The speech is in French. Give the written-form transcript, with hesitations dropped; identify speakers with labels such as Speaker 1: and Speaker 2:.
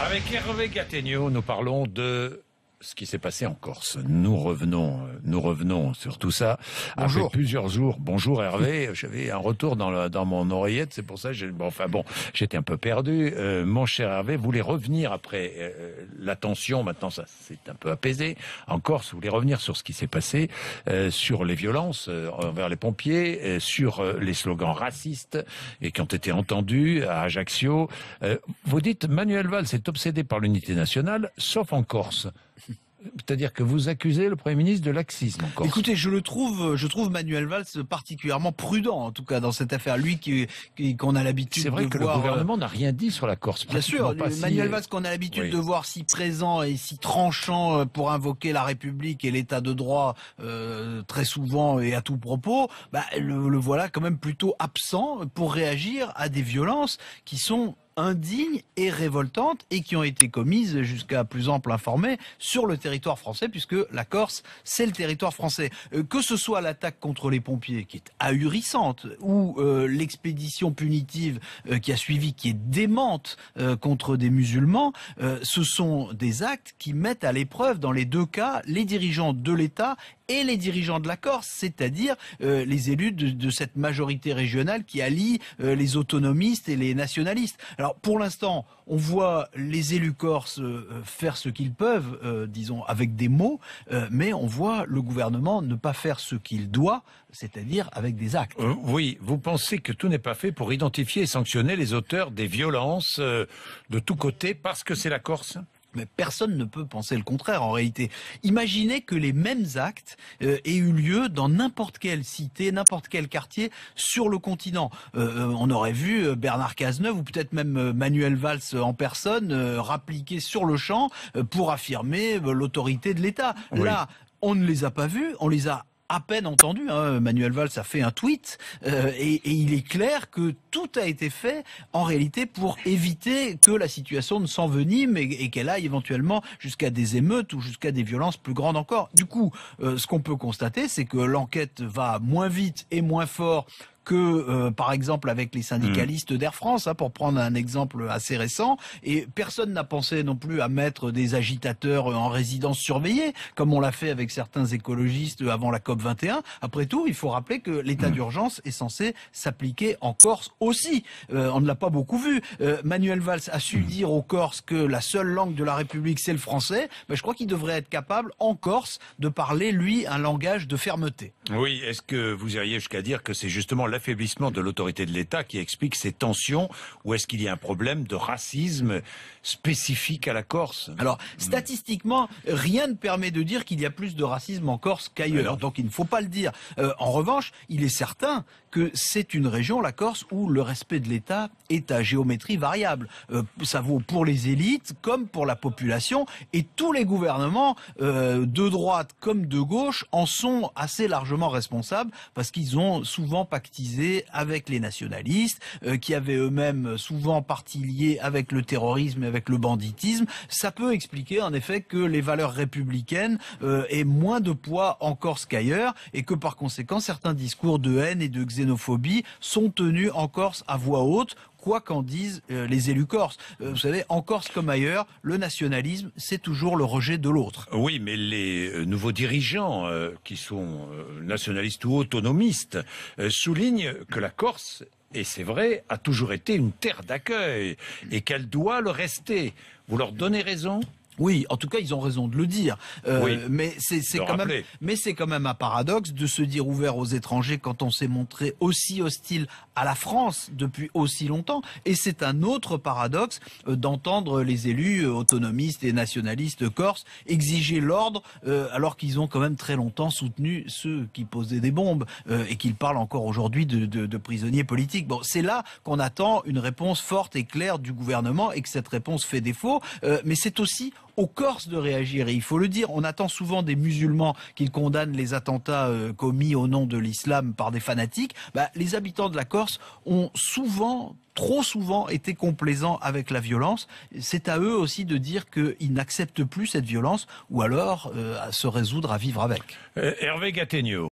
Speaker 1: Avec Hervé Gattegno, nous parlons de ce qui s'est passé en Corse. Nous revenons sur tout ça.
Speaker 2: Bonjour.
Speaker 1: Après plusieurs jours. Bonjour Hervé. J'avais un retour dans mon oreillette, c'est pour ça que j'étais un peu perdu. Mon cher Hervé, vous voulez revenir après la tension. Maintenant, ça c'est un peu apaisé. En Corse, vous voulez revenir sur ce qui s'est passé, sur les violences envers les pompiers, sur les slogans racistes et qui ont été entendus à Ajaccio. Vous dites Manuel Valls est obsédé par l'unité nationale, sauf en Corse. C'est-à-dire que vous accusez le Premier ministre de laxisme en Corse.
Speaker 2: Écoutez, je trouve Manuel Valls particulièrement prudent, en tout cas dans cette affaire. Lui qu'on a l'habitude de voir.
Speaker 1: C'est vrai que le gouvernement n'a rien dit sur la Corse.
Speaker 2: Bien sûr, Manuel Valls qu'on a l'habitude de voir si présent et si tranchant pour invoquer la République et l'État de droit très souvent et à tout propos. Le voilà quand même plutôt absent pour réagir à des violences qui sont indignes et révoltantes et qui ont été commises, jusqu'à plus ample informé, sur le territoire français, puisque la Corse, c'est le territoire français. Que ce soit l'attaque contre les pompiers, qui est ahurissante, ou l'expédition punitive qui a suivi, qui est démente contre des musulmans, ce sont des actes qui mettent à l'épreuve, dans les deux cas, les dirigeants de l'État et les dirigeants de la Corse, c'est-à-dire les élus de cette majorité régionale qui allie les autonomistes et les nationalistes. Alors pour l'instant, on voit les élus corses faire ce qu'ils peuvent, disons avec des mots, mais on voit le gouvernement ne pas faire ce qu'il doit, c'est-à-dire avec des actes.
Speaker 1: Oui, vous pensez que tout n'est pas fait pour identifier et sanctionner les auteurs des violences de tous côtés parce que c'est la Corse ?
Speaker 2: Mais personne ne peut penser le contraire en réalité. Imaginez que les mêmes actes aient eu lieu dans n'importe quelle cité, n'importe quel quartier sur le continent. On aurait vu Bernard Cazeneuve ou peut-être même Manuel Valls en personne rappliquer sur le champ pour affirmer l'autorité de l'État. Oui. Là, on ne les a pas vus, on les a à peine entendu. Manuel Valls a fait un tweet et il est clair que tout a été fait en réalité pour éviter que la situation ne s'envenime et qu'elle aille éventuellement jusqu'à des émeutes ou jusqu'à des violences plus grandes encore. Du coup, ce qu'on peut constater, c'est que l'enquête va moins vite et moins fort que par exemple avec les syndicalistes d'Air France, pour prendre un exemple assez récent, et personne n'a pensé non plus à mettre des agitateurs en résidence surveillée, comme on l'a fait avec certains écologistes avant la COP21. Après tout, il faut rappeler que l'état d'urgence est censé s'appliquer en Corse aussi. On ne l'a pas beaucoup vu. Manuel Valls a su dire aux Corses que la seule langue de la République, c'est le français. Je crois qu'il devrait être capable, en Corse, de parler, lui, un langage de fermeté.
Speaker 1: Oui, est-ce que vous iriez jusqu'à dire que c'est justement l'affaiblissement de l'autorité de l'État qui explique ces tensions, ou est-ce qu'il y a un problème de racisme spécifique à la Corse?
Speaker 2: Alors, statistiquement, rien ne permet de dire qu'il y a plus de racisme en Corse qu'ailleurs, donc il ne faut pas le dire. En revanche, il est certain que c'est une région, la Corse, où le respect de l'État est à géométrie variable. Ça vaut pour les élites comme pour la population, et tous les gouvernements, de droite comme de gauche, en sont assez largement responsables, parce qu'ils ont souvent pactisé avec les nationalistes, qui avaient eux-mêmes souvent partie liée avec le terrorisme et avec le banditisme. Ça peut expliquer en effet que les valeurs républicaines aient moins de poids en Corse qu'ailleurs, et que par conséquent certains discours de haine et de xénophobie sont tenus en Corse à voix haute, quoi qu'en disent les élus corses. Vous savez, en Corse comme ailleurs, le nationalisme, c'est toujours le rejet de l'autre.
Speaker 1: Oui, mais les nouveaux dirigeants qui sont nationalistes ou autonomistes soulignent que la Corse, et c'est vrai, a toujours été une terre d'accueil et qu'elle doit le rester. Vous leur donnez raison ?
Speaker 2: Oui, en tout cas, ils ont raison de le dire.
Speaker 1: Oui,
Speaker 2: mais c'est quand même un paradoxe de se dire ouvert aux étrangers quand on s'est montré aussi hostile à la France depuis aussi longtemps. Et c'est un autre paradoxe d'entendre les élus autonomistes et nationalistes corses exiger l'ordre alors qu'ils ont quand même très longtemps soutenu ceux qui posaient des bombes et qu'ils parlent encore aujourd'hui de prisonniers politiques. Bon, c'est là qu'on attend une réponse forte et claire du gouvernement et que cette réponse fait défaut. Mais c'est aussi aux Corses de réagir, et il faut le dire, on attend souvent des musulmans qu'ils condamnent les attentats commis au nom de l'islam par des fanatiques. Les habitants de la Corse ont souvent, trop souvent, été complaisants avec la violence. C'est à eux aussi de dire qu'ils n'acceptent plus cette violence, ou alors à se résoudre à vivre avec.
Speaker 1: Hervé Gattegno.